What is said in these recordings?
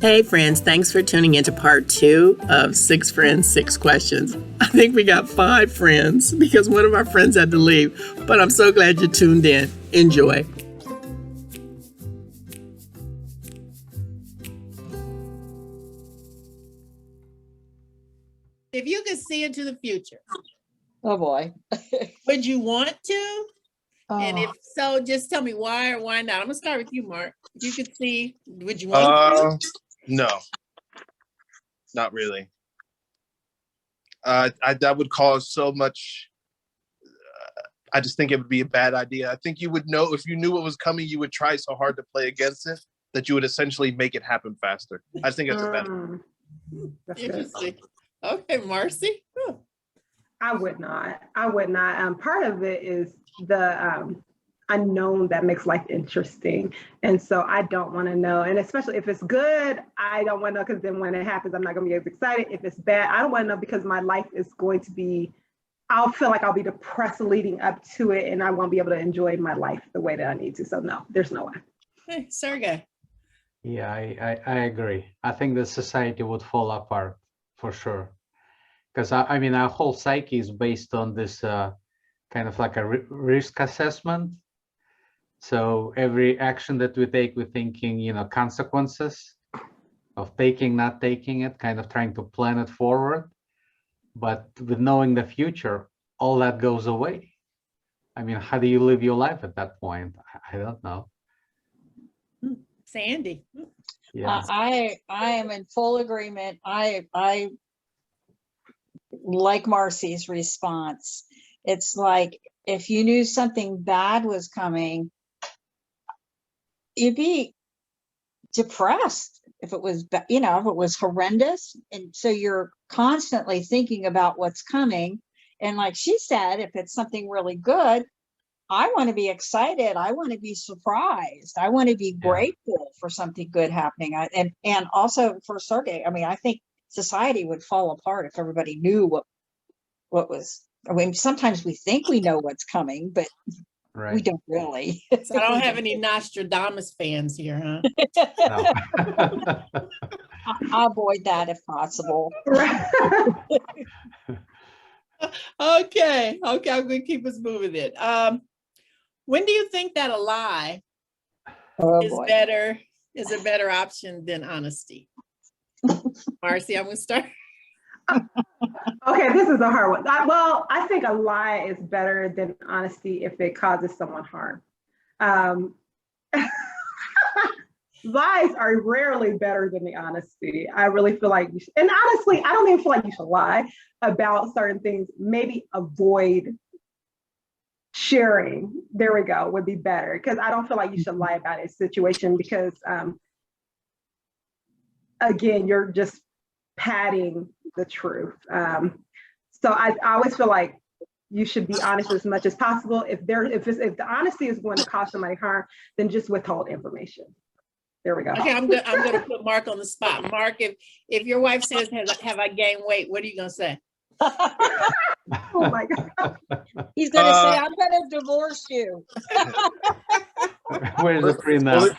Hey friends, thanks for tuning into part 2 of 6 Friends, 6 Questions. I think we got 5 friends because one of our friends had to leave, but I'm so glad you tuned in. Enjoy. If you could see into the future, Oh boy. would you want to? And Oh. if so, just tell me why or why not. I'm gonna start with you, Mark. If you could see, would you want to? No, not really. That would cause so much. I just think it would be a bad idea. I think you would know if you knew what was coming, you would try so hard to play against it that you would essentially make it happen faster. I just think that's a bad. Interesting. Okay, Marcy. I would not. Part of it is the unknown that makes life interesting. And so I don't want to know. And especially if it's good, I don't want to know, because then when it happens, I'm not going to be as excited. If it's bad, I don't want to know, because my life is going to be, I'll feel like I'll be depressed leading up to it, and I won't be able to enjoy my life the way that I need to. So no, there's no way. Hey, Sergey. Yeah, I agree. I think the society would fall apart for sure. Because I mean, our whole psyche is based on this kind of like a risk assessment. So every action that we take, we're thinking, consequences of taking, not taking it, kind of trying to plan it forward. But with knowing the future, all that goes away. I mean, how do you live your life at that point? I don't know. Sandy. Yeah. I am in full agreement. I like Marcy's response. It's like, if you knew something bad was coming, you'd be depressed if it was, if it was horrendous. And so you're constantly thinking about what's coming. And like she said, if it's something really good, I want to be excited. I want to be surprised. I want to be grateful for something good happening. And also for Sergey, I mean, I think society would fall apart if everybody knew what was. I mean, sometimes we think we know what's coming, but we don't really. So I don't have any Nostradamus fans here, huh? No. I'll avoid that if possible. Okay, I'm going to keep us moving then. When do you think that a lie is a better option than honesty? Marcy, I'm going to start. Okay, this is a hard one. I think a lie is better than honesty if it causes someone harm. Lies are rarely better than the honesty. I really feel like you should, and honestly, I don't even feel like you should lie about certain things. Maybe avoid sharing. There we go, would be better, because I don't feel like you should lie about a situation, because again, you're just padding the truth. So I always feel like you should be honest as much as possible. If the honesty is going to cause somebody harm, then just withhold information. There we go. Okay, I'm going to put Mark on the spot. Mark, if your wife says, "Have I gained weight?" What are you going to say? Oh my God. He's going to say, "I'm going to divorce you." Where's the prenup?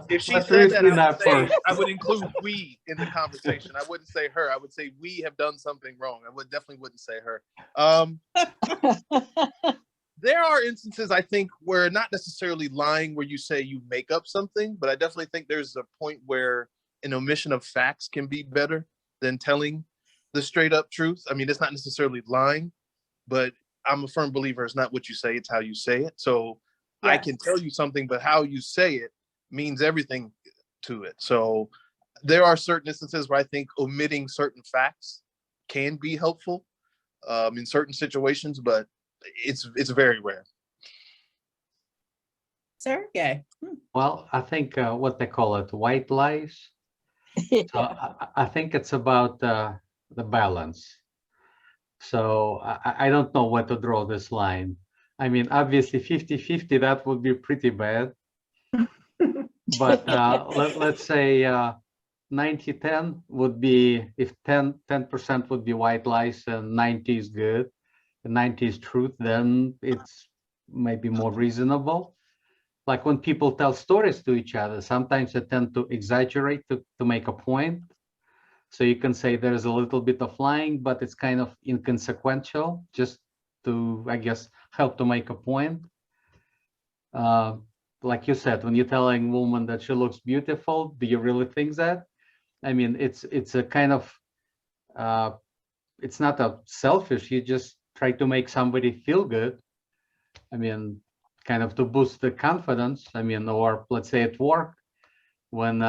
If she said that, I would include we in the conversation. I wouldn't say her. I would say we have done something wrong. I definitely wouldn't say her. There are instances, I think, where not necessarily lying where you say you make up something, but I definitely think there's a point where an omission of facts can be better than telling the straight up truth. I mean, it's not necessarily lying, but I'm a firm believer it's not what you say, it's how you say it. So yes. I can tell you something, but how you say it means everything to it. So there are certain instances where I think omitting certain facts can be helpful in certain situations, but it's very rare. Sergey. Well, I think what they call it, white lies. So I think it's about the balance. So I don't know where to draw this line. I mean, obviously 50-50, that would be pretty bad. But let's say 90-10 would be, if 10% would be white lies and 90 is good, and 90 is truth, then it's maybe more reasonable. like when people tell stories to each other, sometimes they tend to exaggerate to make a point. So you can say there's a little bit of lying, but it's kind of inconsequential, just to, I guess, help to make a point. Like you said, when you're telling a woman that she looks beautiful, do you really think that? I mean, it's a kind of, it's not a selfish, you just try to make somebody feel good. I mean, kind of to boost the confidence. I mean, or let's say at work, when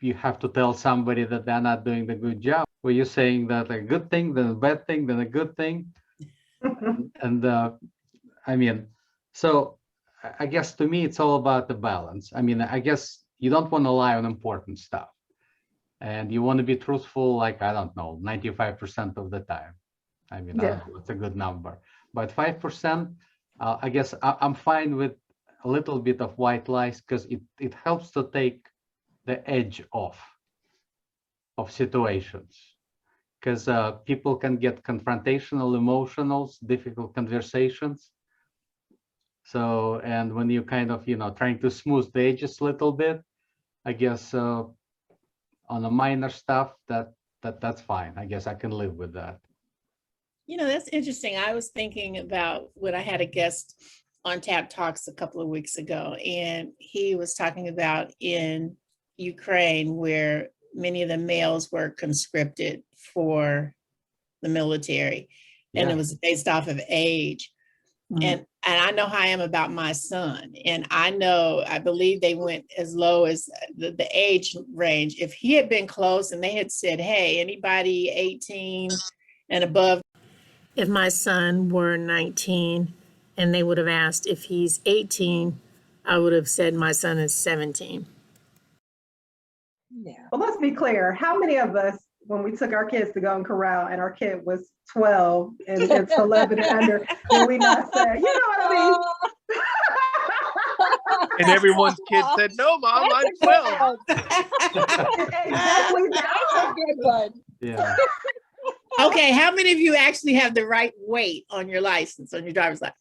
you have to tell somebody that they're not doing the good job, where you're saying that a good thing, then a bad thing, then a good thing. And I mean, so I guess to me, it's all about the balance. I mean, I guess you don't want to lie on important stuff. And you want to be truthful, like, I don't know, 95% of the time. I mean, I don't know, it's a good number. But 5%, I guess I'm fine with a little bit of white lies, because it helps to take the edge off of situations. Because people can get confrontational, emotional, difficult conversations. So, and when you kind of, trying to smooth the edges a little bit, I guess on the minor stuff, that's fine. I guess I can live with that. That's interesting. I was thinking about when I had a guest on Tap Talks a couple of weeks ago, and he was talking about in Ukraine where many of the males were conscripted for the military, and it was based off of age. And I know how I am about my son. And I believe they went as low as the age range. If he had been close and they had said, hey, anybody 18 and above. If my son were 19 and they would have asked if he's 18, I would have said my son is 17. Yeah. Well, let's be clear. How many of us, when we took our kids to go and corral and our kid was 12 and it's 11 and under, did we not say, you know what I mean? And everyone's kid said, no, Mom, I'm 12. Exactly. That's a good one. Yeah. Okay, how many of you actually have the right weight on your license, on your driver's license?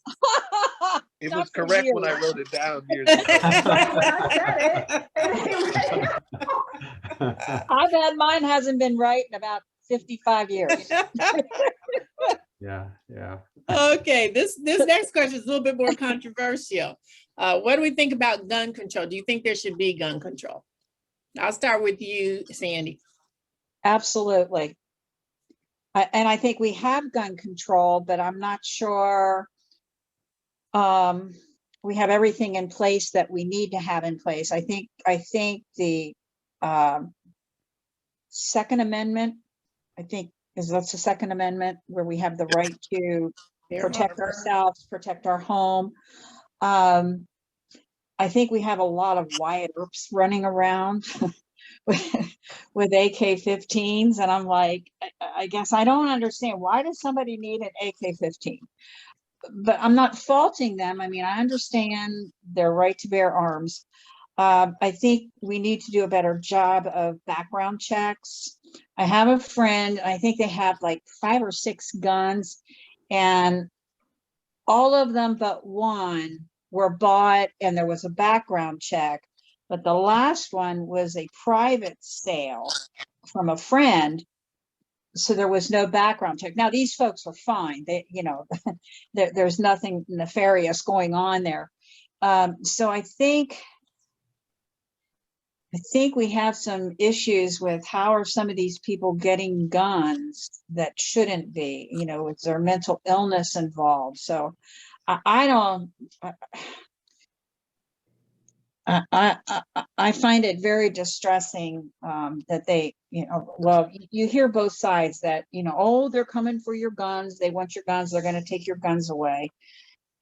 It Not was for correct you. when I wrote it down years ago. When I said it. I bet mine hasn't been right in about 55 years. Yeah, yeah. Okay, this next question is a little bit more controversial. What do we think about gun control? Do you think there should be gun control? I'll start with you, Sandy. Absolutely. And I think we have gun control, but I'm not sure we have everything in place that we need to have in place. I think the Second Amendment, that's the Second Amendment, where we have the right to protect ourselves, protect our home. I think we have a lot of Wyatt Earps running around with AK-15s, and I'm like, I guess I don't understand, why does somebody need an AK-15? But I'm not faulting them. I mean, I understand their right to bear arms. I think we need to do a better job of background checks. I have a friend, I think they have like 5 or 6 guns, and all of them but one were bought and there was a background check. But the last one was a private sale from a friend, so there was no background check. Now these folks are fine. They, there's nothing nefarious going on there. So I think we have some issues with how are some of these people getting guns that shouldn't be. Is there mental illness involved? So I find it very distressing that they, well, you hear both sides that, oh, they're coming for your guns. They want your guns. They're going to take your guns away.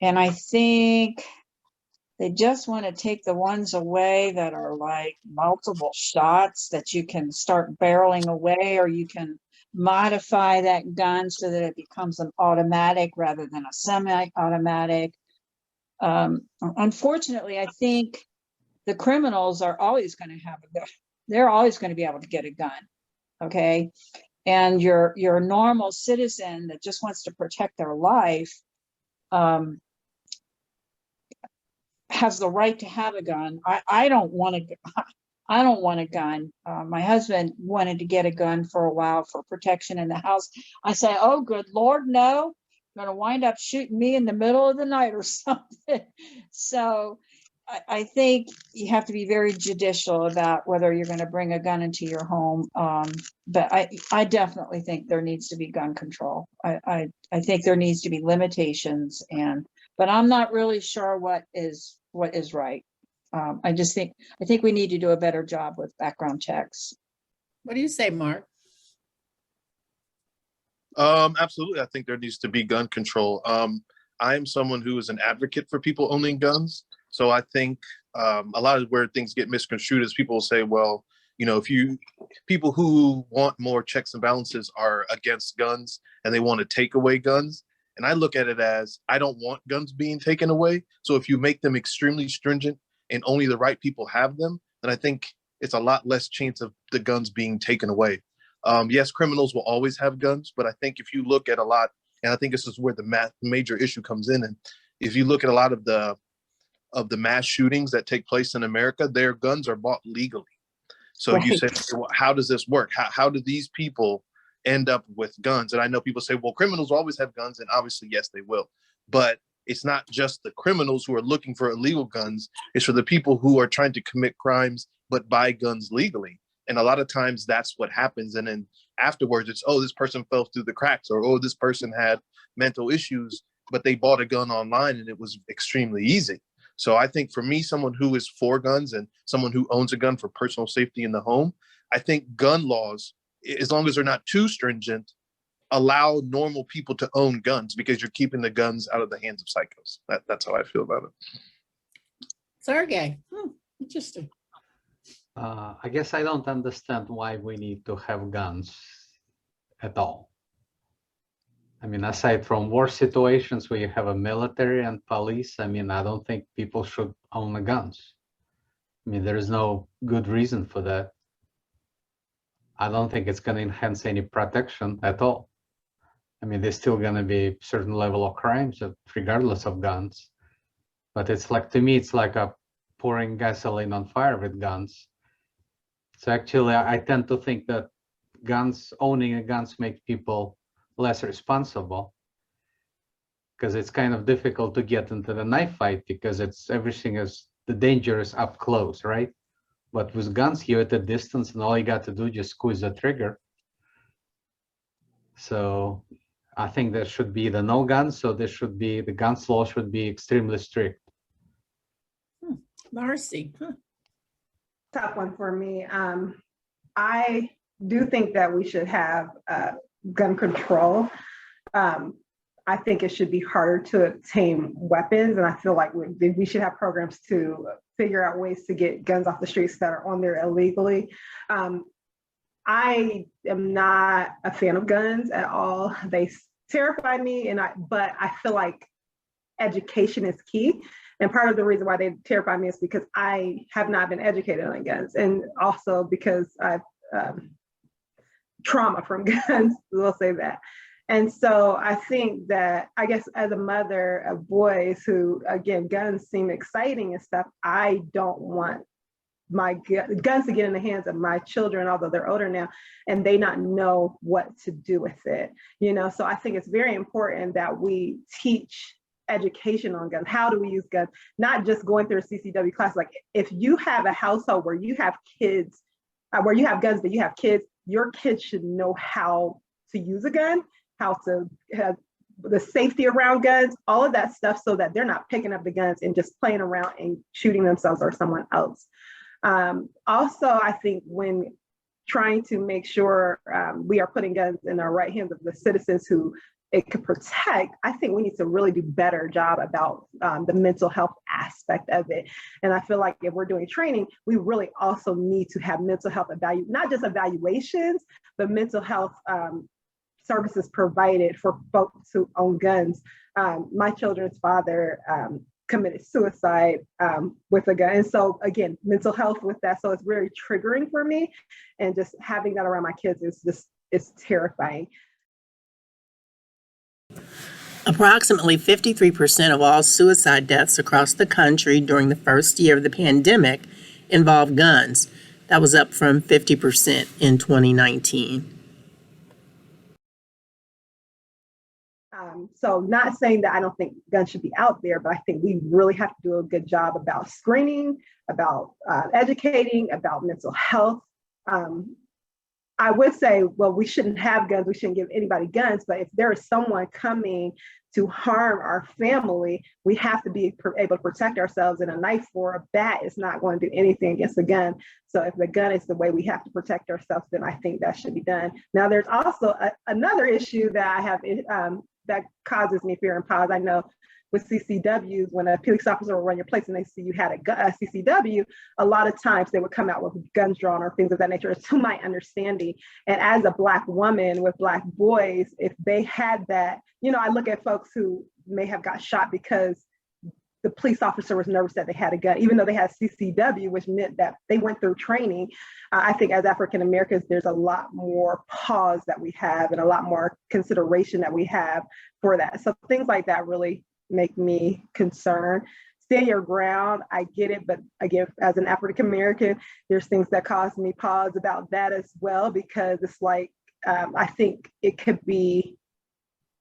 And I think they just want to take the ones away that are like multiple shots that you can start barreling away, or you can modify that gun so that it becomes an automatic rather than a semi-automatic. Unfortunately, I think the criminals are always going to have a gun. They're always going to be able to get a gun. Okay. And your normal citizen that just wants to protect their life, has the right to have a gun. I don't want to. I don't want a gun. My husband wanted to get a gun for a while for protection in the house. I say, oh, good Lord, no. You're going to wind up shooting me in the middle of the night or something. So I think you have to be very judicial about whether you're going to bring a gun into your home. But I definitely think there needs to be gun control. I think there needs to be limitations, but I'm not really sure what is right. I think we need to do a better job with background checks. What do you say, Mark? Absolutely. I think there needs to be gun control. I am someone who is an advocate for people owning guns. So I think a lot of where things get misconstrued is people will say, well, people who want more checks and balances are against guns and they want to take away guns. And I look at it as, I don't want guns being taken away. So if you make them extremely stringent and only the right people have them, then I think it's a lot less chance of the guns being taken away. Yes, criminals will always have guns, but I think if you look at a lot, and I think this is where the major issue comes in, and if you look at a lot of the mass shootings that take place in America, their guns are bought legally. So Right. You say, well, how does this work? How do these people end up with guns? And I know people say, well, criminals always have guns, and obviously, yes, they will. But it's not just the criminals who are looking for illegal guns. It's for the people who are trying to commit crimes but buy guns legally. And a lot of times that's what happens. And then afterwards, it's, oh, this person fell through the cracks, or, oh, this person had mental issues, but they bought a gun online and it was extremely easy. So I think for me, someone who is for guns and someone who owns a gun for personal safety in the home, I think gun laws, as long as they're not too stringent, allow normal people to own guns, because you're keeping the guns out of the hands of psychos. That's how I feel about it. Sergey, interesting. I guess I don't understand why we need to have guns at all. I mean, aside from war situations where you have a military and police, I mean, I don't think people should own guns. I mean, there is no good reason for that. I don't think it's going to enhance any protection at all. I mean, there's still going to be a certain level of crimes regardless of guns. But it's like, to me, it's like pouring gasoline on fire with guns. So actually, I tend to think that owning guns make people less responsible, because it's kind of difficult to get into the knife fight because the danger is up close, right? But with guns, you're at a distance and all you got to do is just squeeze the trigger. So I think there should be the no guns. So the guns law should be extremely strict. Marcy. Top one for me. I do think that we should have gun control. I think it should be harder to obtain weapons, and I feel like we should have programs to figure out ways to get guns off the streets that are on there illegally. I am not a fan of guns at all. They terrify me, but I feel like education is key. And part of the reason why they terrify me is because I have not been educated on guns, and also because I've trauma from guns, we'll say that. And so I think that, I guess as a mother of boys who, again, guns seem exciting and stuff, I don't want my guns to get in the hands of my children, although they're older now, and they not know what to do with it. So I think it's very important that we teach education on guns. How do we use guns? Not just going through a CCW class. Like, if you have a household where you have kids, where you have guns, but you have kids, your kids should know how to use a gun, how to have the safety around guns, all of that stuff, so that they're not picking up the guns and just playing around and shooting themselves or someone else. Also, I think when trying to make sure we are putting guns in the right hands of the citizens who it could protect, I think we need to really do a better job about the mental health aspect of it. And I feel like if we're doing training, we really also need to have mental health not just evaluations, but mental health services provided for folks who own guns. My children's father committed suicide with a gun. And so again, mental health with that. So it's very triggering for me. And just having that around my kids is terrifying. Approximately 53% of all suicide deaths across the country during the first year of the pandemic involved guns. That was up from 50% in 2019. So not saying that I don't think guns should be out there, but I think we really have to do a good job about screening, about educating, about mental health. I would say, well, we shouldn't have guns. We shouldn't give anybody guns. But if there is someone coming to harm our family, we have to be able to protect ourselves. And a knife or a bat is not going to do anything against a gun. So if the gun is the way we have to protect ourselves, then I think that should be done. Now, there's also another issue that I have that causes me fear and pause. I know with CCWs, when a police officer will run your place and they see you had a CCW, a lot of times they would come out with guns drawn or things of that nature, to my understanding. And as a Black woman with Black boys, if they had that, you know, I look at folks who may have got shot because the police officer was nervous that they had a gun, even though they had CCW, which meant that they went through training. I think as African Americans, there's a lot more pause that we have and a lot more consideration that we have for that. So things like that really make me concerned. Stand your ground, I get it, but again, as an African American, there's things that cause me pause about that as well, because it's like, I think it could be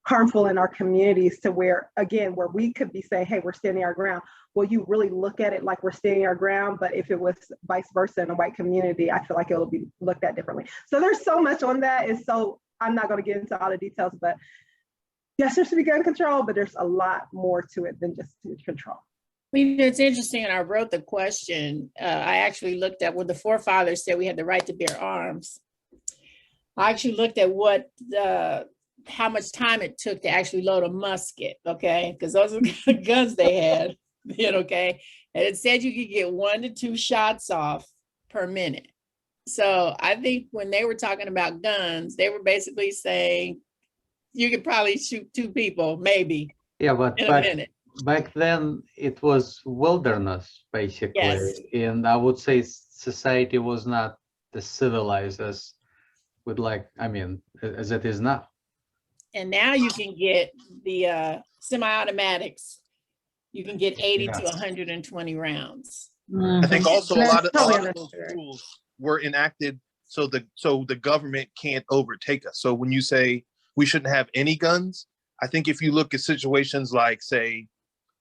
harmful in our communities to where, again, where we could be saying, hey, we're standing our ground. Well, you really look at it like we're standing our ground, but if it was vice versa in a white community, I feel like it'll be looked at differently. So there's so much on that. And so I'm not going to get into all the details, but yes, there should be gun control, but there's a lot more to it than just control. It's interesting, and I wrote the question. I actually looked at what the forefathers said we had the right to bear arms. I actually looked at how much time it took to actually load a musket, okay? Because those are the guns they had, okay? And it said you could get 1 to 2 shots off per minute. So I think when they were talking about guns, they were basically saying you could probably shoot 2 people, maybe, yeah, but in a minute. Back then it was wilderness, basically. Yes. And I would say society was not as civilized as as it is now. And now you can get the semi-automatics. You can get 80 to 120 rounds. I think also a lot of those rules were enacted so the government can't overtake us. So when you say we shouldn't have any guns, I think if you look at situations like, say,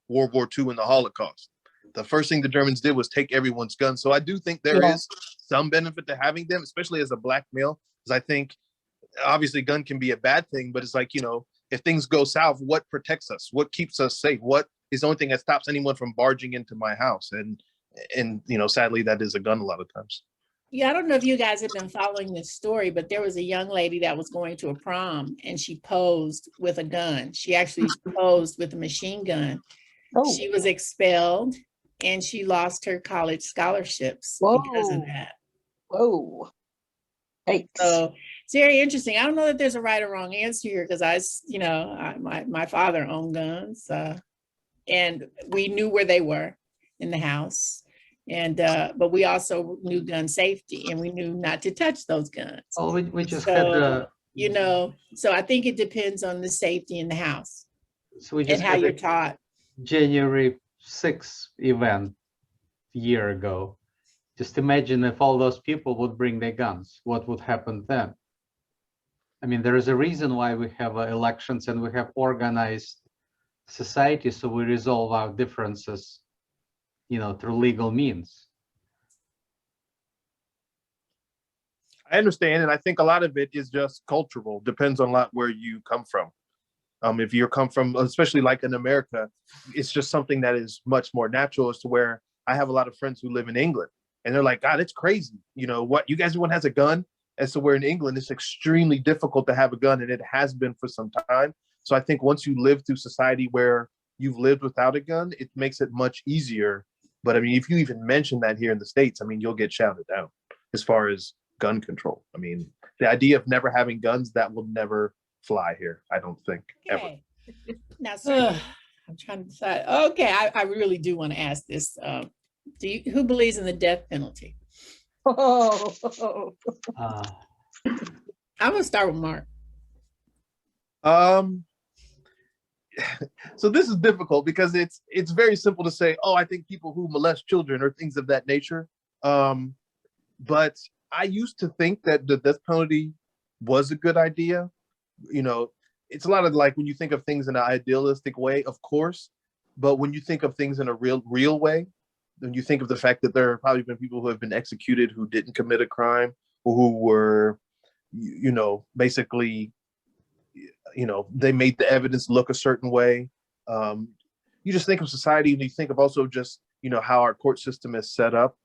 World War II and the Holocaust, the first thing the Germans did was take everyone's guns. So I do think there is some benefit to having them, especially as a Black male, because I think obviously gun can be a bad thing, but it's like, if things go south, what protects us? What keeps us safe? What is the only thing that stops anyone from barging into my house? And sadly, that is a gun a lot of times. Yeah, I don't know if you guys have been following this story, but there was a young lady that was going to a prom and she posed with a gun. She actually posed with a machine gun. Oh. She was expelled and she lost her college scholarships because of that. Whoa. Thanks. So it's very interesting. I don't know that there's a right or wrong answer here because my father owned guns and we knew where they were in the house. And but we also knew gun safety and we knew not to touch those guns. Oh, we just had so I think it depends on the safety in the house. So we just and how you're taught. January 6th event a year ago. Just imagine if all those people would bring their guns, what would happen then? I mean, there is a reason why we have elections and we have organized society, so we resolve our differences, through legal means. I understand, and I think a lot of it is just cultural. Depends on a lot where you come from. If you come from, especially like in America, it's just something that is much more natural. As to where I have a lot of friends who live in England, and they're like, God, it's crazy. What, you guys, everyone has a gun? As to where in England, it's extremely difficult to have a gun, and it has been for some time. So I think once you live through society where you've lived without a gun, it makes it much easier. But I mean, if you even mention that here in the States, I mean, you'll get shouted down as far as gun control. I mean, the idea of never having guns, that will never fly here, I don't think, ever. Now, sir, I'm trying to decide. Okay, I really do want to ask this. Who believes in the death penalty? Oh. I'm gonna start with Mark. so this is difficult because it's very simple to say, oh, I think people who molest children or things of that nature. But I used to think that the death penalty was a good idea. You know, it's a lot of like when you think of things in an idealistic way, of course, but when you think of things in a real way, when you think of the fact that there have probably been people who have been executed who didn't commit a crime or who were, you know, basically, you know, they made the evidence look a certain way. You just think of society and you think of also just, you know, how our court system is set up.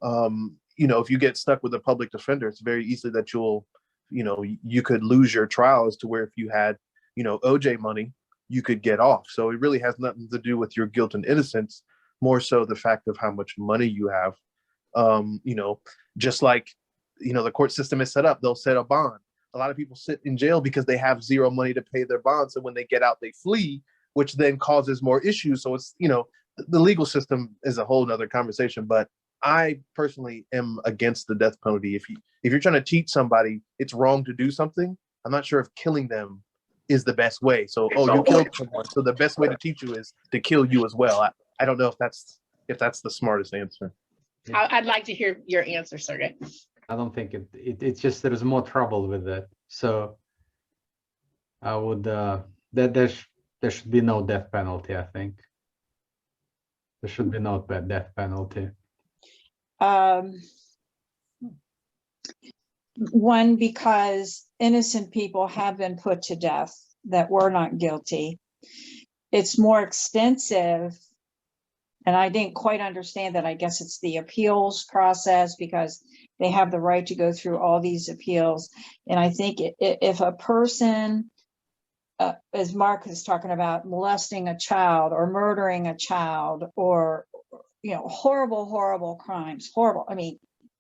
You know, if you get stuck with a public defender, it's very easily that you'll, you know, you could lose your trial, as to where if you had, you know, OJ money, you could get off. So it really has nothing to do with your guilt and innocence, more so the fact of how much money you have. You know, just like, you know, the court system is set up, they'll set a bond. A lot of people sit in jail because they have zero money to pay their bonds. And when they get out, they flee, which then causes more issues. So it's, you know, the legal system is a whole nother conversation. But I personally am against the death penalty. If you're trying to teach somebody it's wrong to do something, I'm not sure if killing them is the best way. So, oh, you killed someone, so the best way to teach you is to kill you as well. I don't know if that's the smartest answer. I'd like to hear your answer, Sergey. I don't think it's just there's more trouble with that. So I would that there should be no death penalty. I think there should be no death penalty. One, because innocent people have been put to death that were not guilty. It's more extensive, and I didn't quite understand that. I guess it's the appeals process, because they have the right to go through all these appeals. And I think if a person, as Mark is talking about, molesting a child or murdering a child, or, you know, horrible crimes, I mean,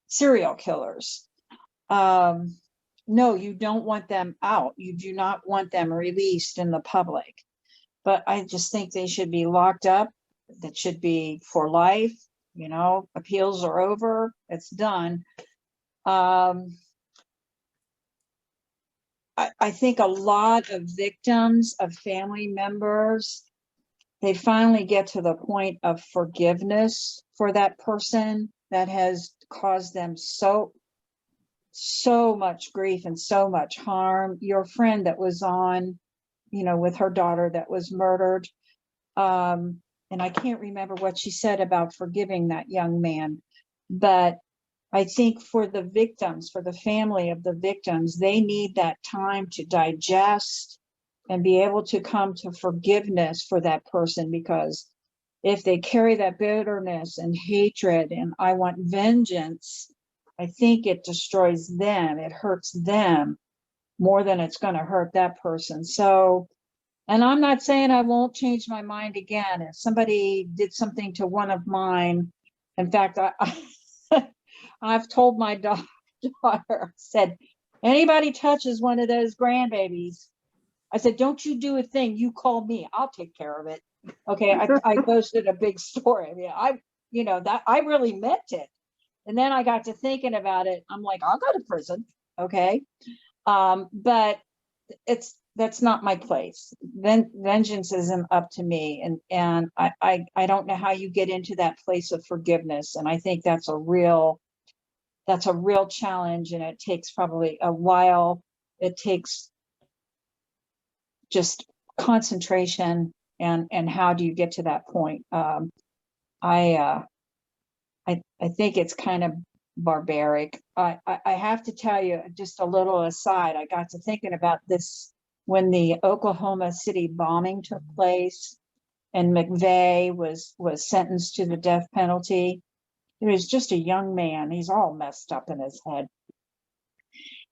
serial killers. No, you don't want them out. You do not want them released in the public. But I just think they should be locked up. That should be for life. You know, appeals are over. It's done. I think a lot of victims, of family members, they finally get to the point of forgiveness for that person that has caused them so much grief and so much harm. Your friend that was on, you know, with her daughter that was murdered, and I can't remember what she said about forgiving that young man, but I think for the victims, for the family of the victims, they need that time to digest and be able to come to forgiveness for that person, because if they carry that bitterness and hatred and I want vengeance, I think it destroys them. It hurts them more than it's going to hurt that person. So, and I'm not saying I won't change my mind again. If somebody did something to one of mine, in fact, I've told my daughter, said, anybody touches one of those grandbabies, I said, don't you do a thing, you call me, I'll take care of it. Okay, I posted a big story. I mean, you know, that I really meant it. And then I got to thinking about it. I'm like, I'll go to prison. Okay. But that's not my place. Vengeance isn't up to me. And I don't know how you get into that place of forgiveness. And I think that's a real challenge. And it takes probably a while. It takes just concentration, and how do you get to that point? I think it's kind of barbaric. I have to tell you, just a little aside, I got to thinking about this when the Oklahoma City bombing took place and McVeigh was sentenced to the death penalty. He was just a young man. He's all messed up in his head.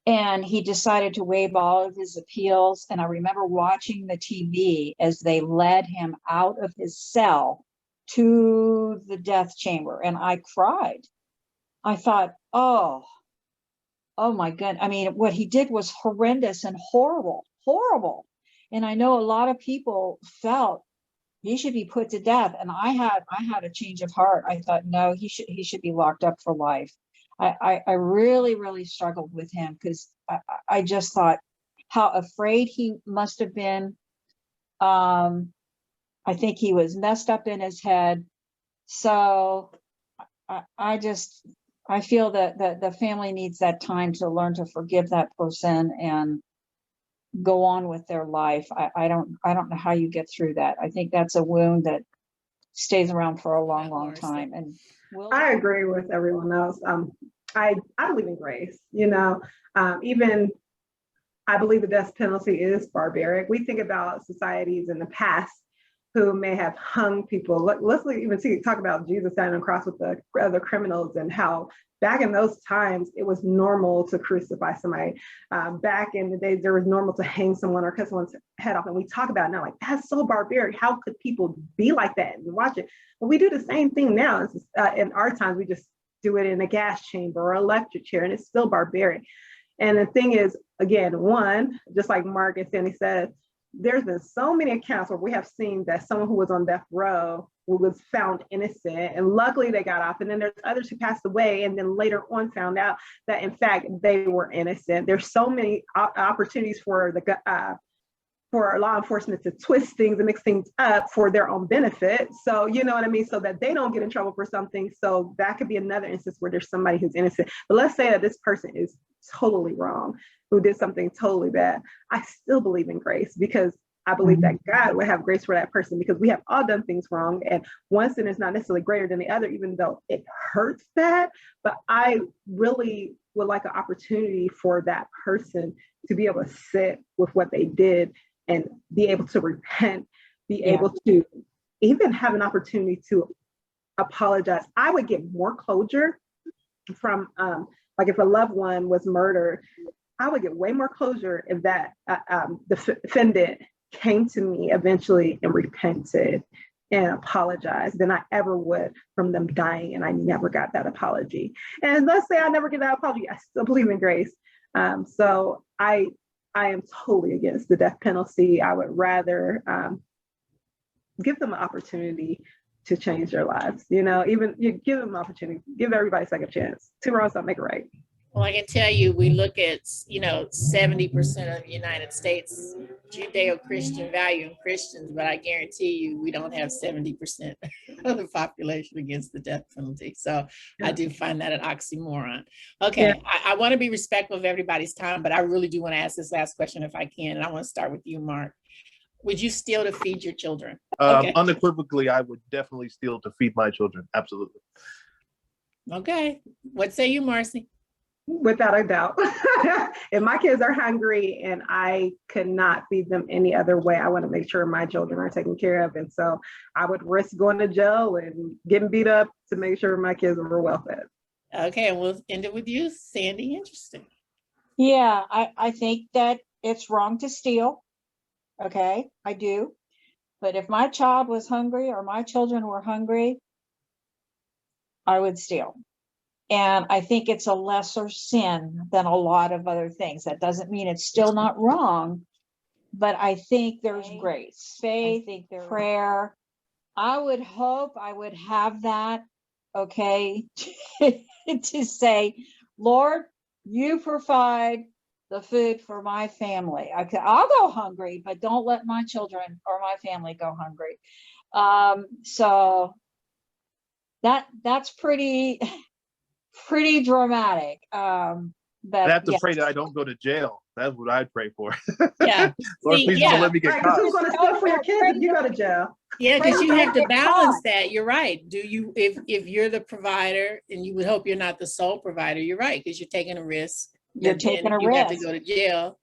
And he decided to waive all of his appeals. And I remember watching the TV as they led him out of his cell to the death chamber. And I cried. I thought, oh my God. I mean, what he did was horrendous and horrible. And I know a lot of people felt he should be put to death. And I had a change of heart. I thought, no, he should be locked up for life. I really struggled with him, because I just thought how afraid he must have been, I think he was messed up in his head. So I feel that the family needs that time to learn to forgive that person and go on with their life. I don't know how you get through that. I think that's a wound that stays around for a long time. And I agree with everyone else. I believe in grace, even I believe the death penalty is barbaric. We think about societies in the past who may have hung people. Let's even talk about Jesus dying on the cross with the other criminals, and how back in those times it was normal to crucify somebody. Back in the days, there was normal to hang someone or cut someone's head off. And we talk about it now, like, that's so barbaric. How could people be like that and watch it? But we do the same thing now. In our times, we just do it in a gas chamber or electric chair, and it's still barbaric. And the thing is, again, one, just like Mark and Sandy said, there's been so many accounts where we have seen that someone who was on death row who was found innocent, and luckily they got off. And then there's others who passed away and then later on found out that in fact they were innocent. There's so many opportunities for law enforcement to twist things and mix things up for their own benefit. So, you know what I mean? So that they don't get in trouble for something. So that could be another instance where there's somebody who's innocent. But let's say that this person is totally wrong, who did something totally bad. I still believe in grace, because I believe that God would have grace for that person, because we have all done things wrong. And one sin is not necessarily greater than the other, even though it hurts bad. But I really would like an opportunity for that person to be able to sit with what they did and be able to repent, be able to even have an opportunity to apologize. I would get more closure from, like if a loved one was murdered, I would get way more closure if that the defendant came to me eventually and repented and apologized than I ever would from them dying and I never got that apology. And let's say I never get that apology, I still believe in grace. So I am totally against the death penalty. I would rather give them an opportunity to change their lives. Even you give them an opportunity, give everybody a second chance. 2 wrongs don't make it right. Well, I can tell you, we look at, 70% of the United States Judeo-Christian value in Christians, but I guarantee you we don't have 70% of the population against the death penalty. So I do find that an oxymoron. Okay, I want to be respectful of everybody's time, but I really do want to ask this last question if I can, and I want to start with you, Mark. Would you steal to feed your children? Okay. Unequivocally, I would definitely steal to feed my children. Absolutely. Okay. What say you, Marcy? Without a doubt. If my kids are hungry and I could not feed them any other way, I want to make sure my children are taken care of. And so I would risk going to jail and getting beat up to make sure my kids were well fed. Okay, and we'll end it with you, Sandy. Interesting. Yeah, I think that it's wrong to steal. Okay, I do. But if my child was hungry or my children were hungry, I would steal. And I think it's a lesser sin than a lot of other things. That doesn't mean it's still not wrong, but I think there's grace, faith, prayer. I would hope I would have that, okay, to say, Lord, you provide the food for my family. I'll go hungry, but don't let my children or my family go hungry. So that's pretty dramatic. But I have to pray that I don't go to jail. That's what I'd pray for. Yeah. Lord, please don't let me get caught. Who's going to steal for your kids if you go to jail? Yeah, because you have to balance that. You're right. If you're the provider, and you would hope you're not the sole provider, you're right, because you're taking a risk. You're taking a risk. You have to go to jail.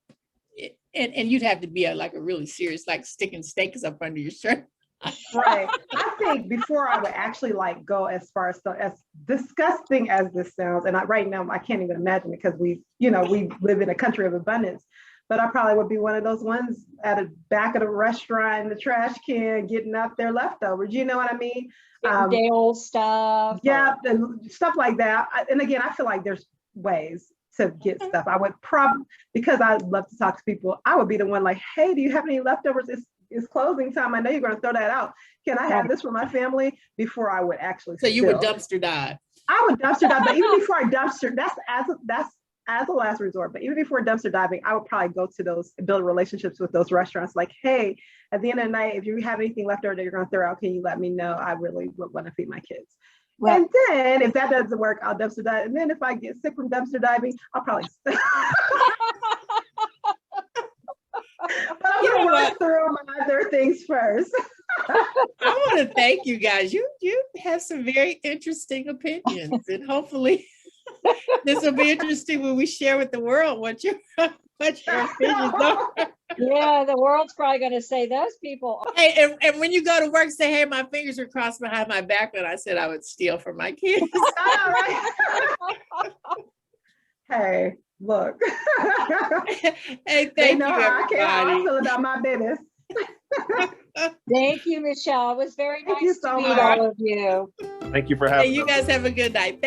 And you'd have to be like a really serious, like sticking stakes up under your shirt. Right. I think before I would actually go as far as disgusting as this sounds, and right now I can't even imagine it, because we live in a country of abundance, but I probably would be one of those ones at the back of the restaurant in the trash can getting out their leftovers. You know what I mean? Day old stuff. Yeah, and stuff like that. And again, I feel like there's ways to get stuff. I would probably, because I love to talk to people, I would be the one like, hey, do you have any leftovers? It's closing time. I know you're going to throw that out. Can I have this for my family? Before I would actually. So you would dumpster dive. I would dumpster dive, but even before I dumpster, that's as a last resort, but even before dumpster diving, I would probably go to those, build relationships with those restaurants. Like, hey, at the end of the night, if you have anything left over that you're going to throw out, can you let me know? I really would want to feed my kids. Well, and then if that doesn't work, I'll dumpster dive. And then if I get sick from dumpster diving, I'll probably but I'm going to work through my other things first. I want to thank you guys. You have some very interesting opinions, and hopefully this will be interesting when we share with the world what your opinions are. Yeah, the world's probably going to say those people. Hey, and when you go to work, say, hey, my fingers are crossed behind my back when I said I would steal from my kids. Hey, look. Hey, thank you, everybody. I feel about my business. Thank you, Michelle. It was very nice so to meet much. all of you. Thank you for having Hey, you us. guys have a good night.